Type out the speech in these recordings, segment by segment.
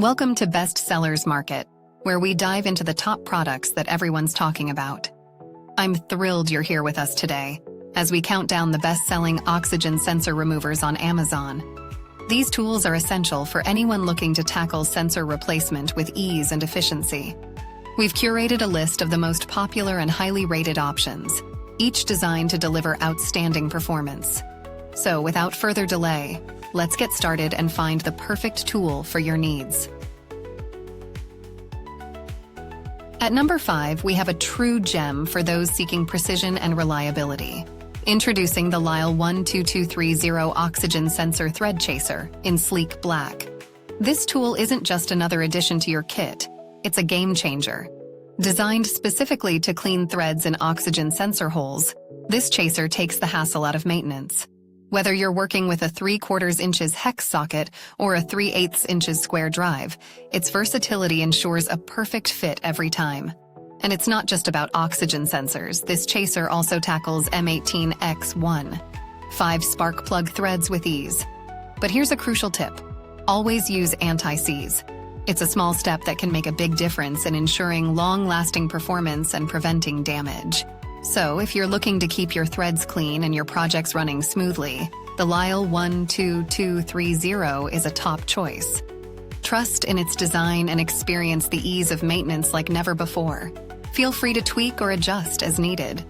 Welcome to Best Sellers Market, where we dive into the top products that everyone's talking about. I'm thrilled you're here with us today, as we count down the best-selling oxygen sensor removers on Amazon. These tools are essential for anyone looking to tackle sensor replacement with ease and efficiency. We've curated a list of the most popular and highly rated options, each designed to deliver outstanding performance. So without further delay, let's get started and find the perfect tool for your needs. At number 5, we have a true gem for those seeking precision and reliability. Introducing the Lisle 12230 Oxygen Sensor Thread Chaser in sleek black. This tool isn't just another addition to your kit, it's a game changer. Designed specifically to clean threads in oxygen sensor holes, this chaser takes the hassle out of maintenance. Whether you're working with a 3/4 inches hex socket or a 3/8 inches square drive, its versatility ensures a perfect fit every time. And it's not just about oxygen sensors. This chaser also tackles M18X1, 5 spark plug threads with ease. But here's a crucial tip. Always use anti-seize. It's a small step that can make a big difference in ensuring long-lasting performance and preventing damage. So, if you're looking to keep your threads clean and your projects running smoothly, the Lisle 12230 is a top choice. Trust in its design and experience the ease of maintenance like never before. Feel free to tweak or adjust as needed.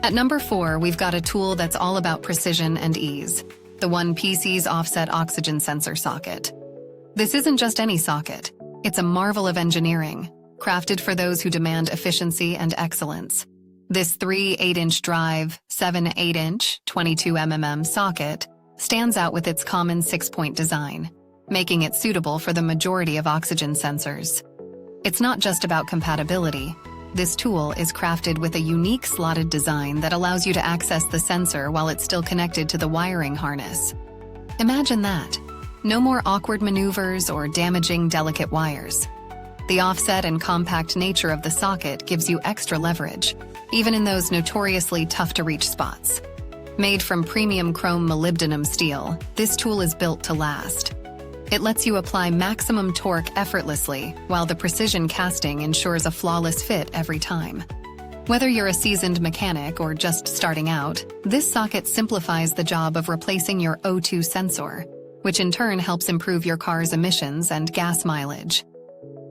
At number 4, we've got a tool that's all about precision and ease. The 1PC's Offset Oxygen Sensor Socket. This isn't just any socket. It's a marvel of engineering, crafted for those who demand efficiency and excellence. This 3/8-inch drive, 7/8-inch, 22mm socket stands out with its common 6-point design, making it suitable for the majority of oxygen sensors. It's not just about compatibility. This tool is crafted with a unique slotted design that allows you to access the sensor while it's still connected to the wiring harness. Imagine that. No more awkward maneuvers or damaging delicate wires. The offset and compact nature of the socket gives you extra leverage, even in those notoriously tough-to-reach spots. Made from premium chrome molybdenum steel, this tool is built to last. It lets you apply maximum torque effortlessly, while the precision casting ensures a flawless fit every time. Whether you're a seasoned mechanic or just starting out, this socket simplifies the job of replacing your O2 sensor, which in turn helps improve your car's emissions and gas mileage.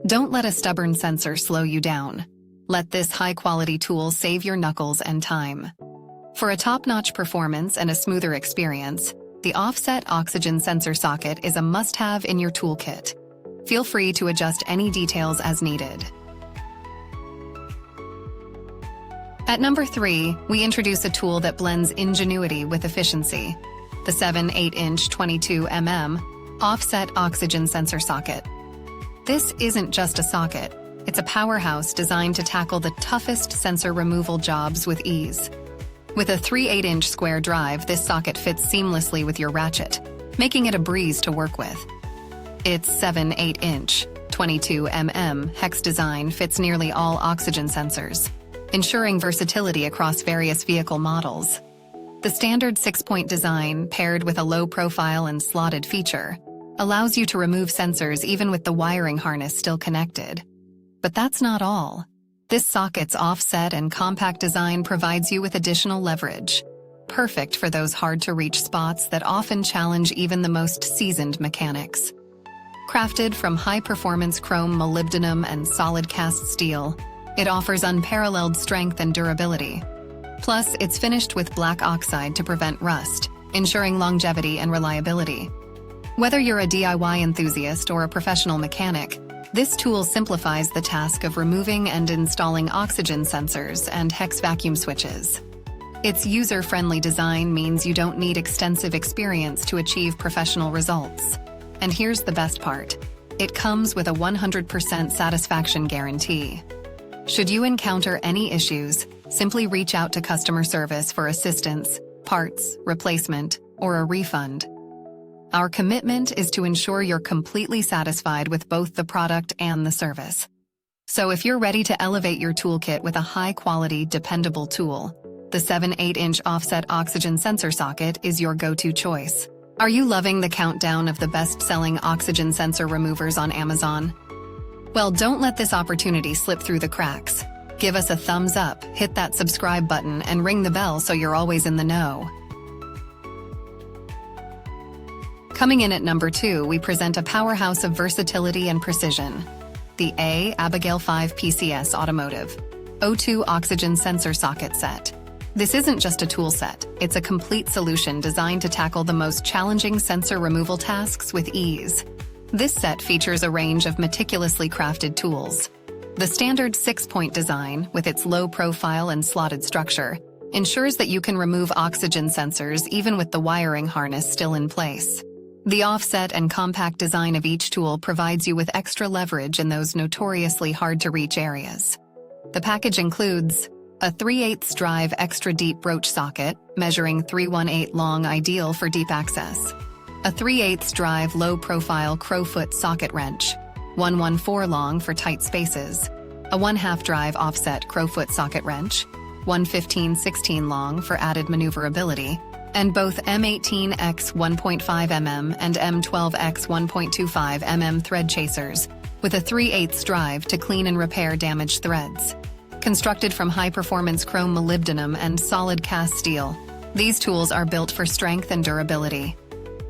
Don't let a stubborn sensor slow you down. Let this high-quality tool save your knuckles and time. For a top-notch performance and a smoother experience, the Offset Oxygen Sensor Socket is a must-have in your toolkit. Feel free to adjust any details as needed. At number 3, we introduce a tool that blends ingenuity with efficiency. The 7/8-inch 22mm Offset Oxygen Sensor Socket. This isn't just a socket. It's a powerhouse designed to tackle the toughest sensor removal jobs with ease. With a 3/8-inch square drive, this socket fits seamlessly with your ratchet, making it a breeze to work with. Its 7/8-inch, 22mm hex design fits nearly all oxygen sensors, ensuring versatility across various vehicle models. The standard 6-point design, paired with a low-profile and slotted feature, allows you to remove sensors even with the wiring harness still connected. But that's not all. This socket's offset and compact design provides you with additional leverage, perfect for those hard-to-reach spots that often challenge even the most seasoned mechanics. Crafted from high-performance chrome molybdenum and solid cast steel, it offers unparalleled strength and durability. Plus, it's finished with black oxide to prevent rust, ensuring longevity and reliability. Whether you're a DIY enthusiast or a professional mechanic, this tool simplifies the task of removing and installing oxygen sensors and hex vacuum switches. Its user-friendly design means you don't need extensive experience to achieve professional results. And here's the best part. It comes with a 100% satisfaction guarantee. Should you encounter any issues, simply reach out to customer service for assistance, parts, replacement, or a refund. Our commitment is to ensure you're completely satisfied with both the product and the service. So if you're ready to elevate your toolkit with a high-quality, dependable tool, the 7/8-inch offset oxygen sensor socket is your go-to choice. Are you loving the countdown of the best-selling oxygen sensor removers on Amazon? Well, don't let this opportunity slip through the cracks. Give us a thumbs up, hit that subscribe button, and ring the bell so you're always in the know. Coming in at number 2, we present a powerhouse of versatility and precision. The ABIGAIL 5 PCS Automotive O2 Oxygen Sensor Socket Set. This isn't just a tool set, it's a complete solution designed to tackle the most challenging sensor removal tasks with ease. This set features a range of meticulously crafted tools. The standard 6-point design, with its low profile and slotted structure, ensures that you can remove oxygen sensors even with the wiring harness still in place. The offset and compact design of each tool provides you with extra leverage in those notoriously hard-to-reach areas. The package includes a 3/8 drive extra deep broach socket, measuring 3/1/8 long, ideal for deep access. A 3/8 drive low-profile crowfoot socket wrench, 1/14 long for tight spaces. A 1/2 drive offset crowfoot socket wrench, 1/15/16 long for added maneuverability, and both M18x 1.5 mm and M12x 1.25 mm thread chasers, with a 3/8 drive to clean and repair damaged threads. Constructed from high-performance chrome molybdenum and solid cast steel, these tools are built for strength and durability.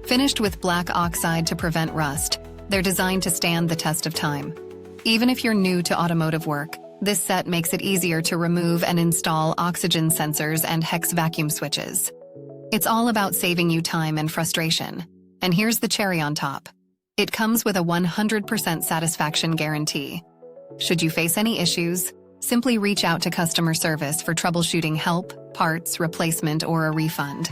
Finished with black oxide to prevent rust, they're designed to stand the test of time. Even if you're new to automotive work, this set makes it easier to remove and install oxygen sensors and hex vacuum switches. It's all about saving you time and frustration. And here's the cherry on top. It comes with a 100% satisfaction guarantee. Should you face any issues, simply reach out to customer service for troubleshooting help, parts, replacement, or a refund.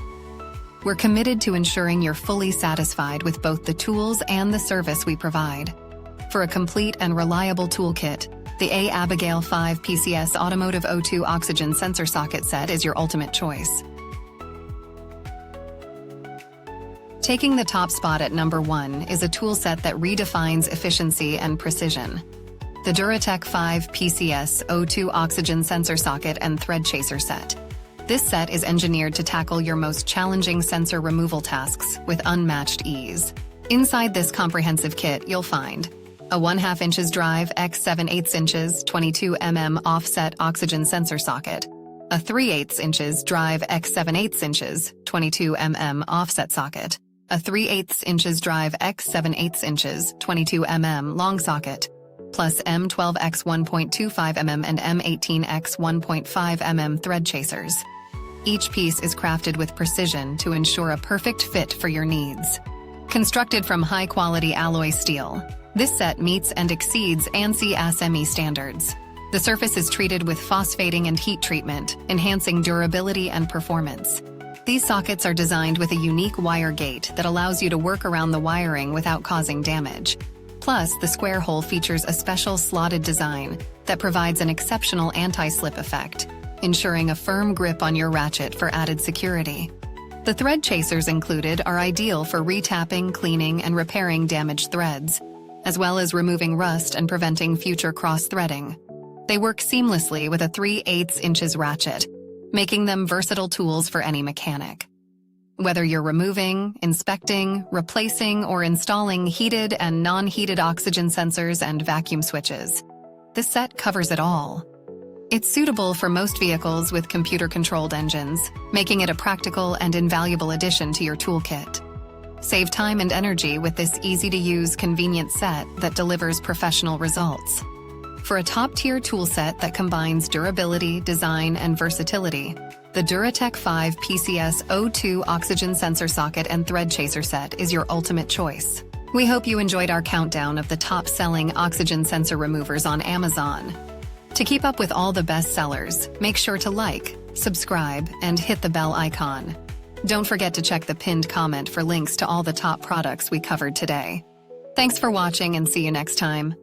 We're committed to ensuring you're fully satisfied with both the tools and the service we provide. For a complete and reliable toolkit, the ABIGAIL 5 PCS Automotive O2 Oxygen Sensor Socket Set is your ultimate choice. Taking the top spot at number 1 is a tool set that redefines efficiency and precision. The DURATECH 5 PCS O2 Oxygen Sensor Socket and Thread Chaser Set. This set is engineered to tackle your most challenging sensor removal tasks with unmatched ease. Inside this comprehensive kit, you'll find a 1/2 inches drive x 7/8 inches 22 mm offset oxygen sensor socket, a 3/8 inches drive x 7/8 inches 22 mm offset socket, a 3/8 inches drive x 7/8 inches 22 mm long socket, plus M12x 1.25 mm and M18x 1.5 mm thread chasers. Each piece is crafted with precision to ensure a perfect fit for your needs. Constructed from high-quality alloy steel, this set meets and exceeds ANSI ASME standards. The surface is treated with phosphating and heat treatment, enhancing durability and performance. These sockets are designed with a unique wire gate that allows you to work around the wiring without causing damage. Plus, the square hole features a special slotted design that provides an exceptional anti-slip effect, ensuring a firm grip on your ratchet for added security. The thread chasers included are ideal for retapping, cleaning, and repairing damaged threads, as well as removing rust and preventing future cross-threading. They work seamlessly with a 3/8 inches ratchet, making them versatile tools for any mechanic. Whether you're removing, inspecting, replacing, or installing heated and non-heated oxygen sensors and vacuum switches, this set covers it all. It's suitable for most vehicles with computer-controlled engines, making it a practical and invaluable addition to your toolkit. Save time and energy with this easy-to-use, convenient set that delivers professional results. For a top-tier tool set that combines durability, design, and versatility, the DURATECH 5 PCS O2 Oxygen Sensor Socket and Thread Chaser Set is your ultimate choice. We hope you enjoyed our countdown of the top-selling oxygen sensor removers on Amazon. To keep up with all the best sellers, make sure to like, subscribe, and hit the bell icon. Don't forget to check the pinned comment for links to all the top products we covered today. Thanks for watching and see you next time.